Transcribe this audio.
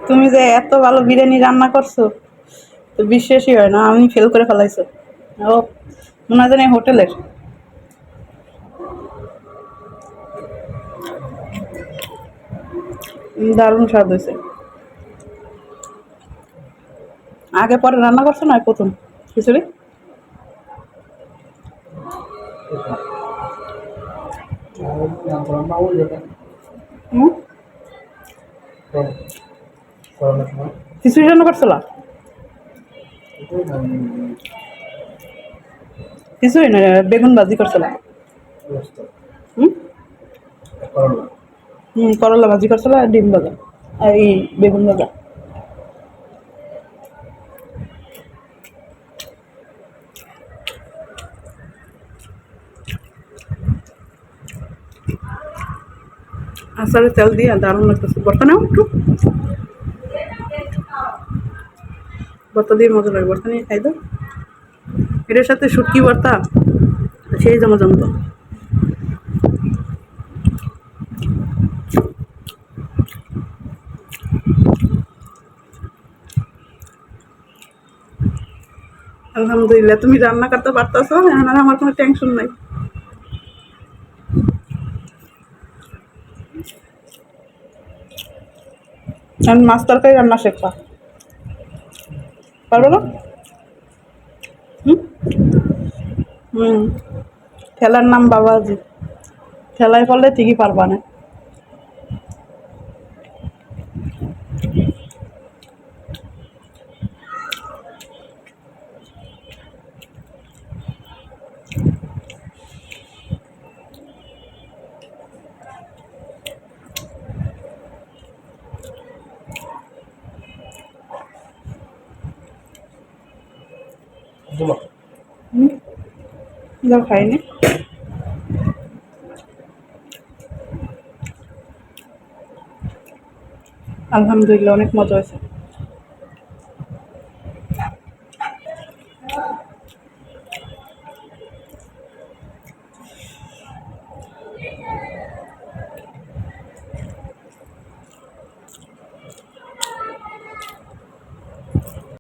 তুমি যে এত ভালো বিরিয়ানি রান্না করছো তো বিশ্বাসই হয় না, আমি ফেল করে ফেলাইছো। ও মনে হয় জানি হোটেলের। দারুণ স্বাদ হয়েছে। আগে পরে রান্না করছো না প্রথম খিচুড়ি? হুম, খিচুড়ি রান্না করছিল? খিচুড়ি না, বেগুন ভাজি করছিল। হুম হুম, করলা ভাজি করছিল আর ডিম ভাজা আর এই বেগুন ভাজা। আচারের তেল দিয়ে দারুণ লাগতেছে। ভর্তা নাও একটু, ভর্তা দিয়ে মজা লাগে। ভর্তা নিয়ে খাই দাও। এটার সাথে শুটকি ভর্তা সেই জমা জমতো। আলহামদুলিল্লাহ, তুমি রান্না করতে পারতেছো, এখন আর আমার কোনো টেনশন নাই। এখন মাছ তরকারি রান্না শেখা পারবে না? হুম হুম, খেলার নাম বাবাজি, খেলায় পড়লে ঠিকই পারবা না। হুম, যাও খাইনি। আলহামদুলিল্লাহ, অনেক মজা হয়েছে।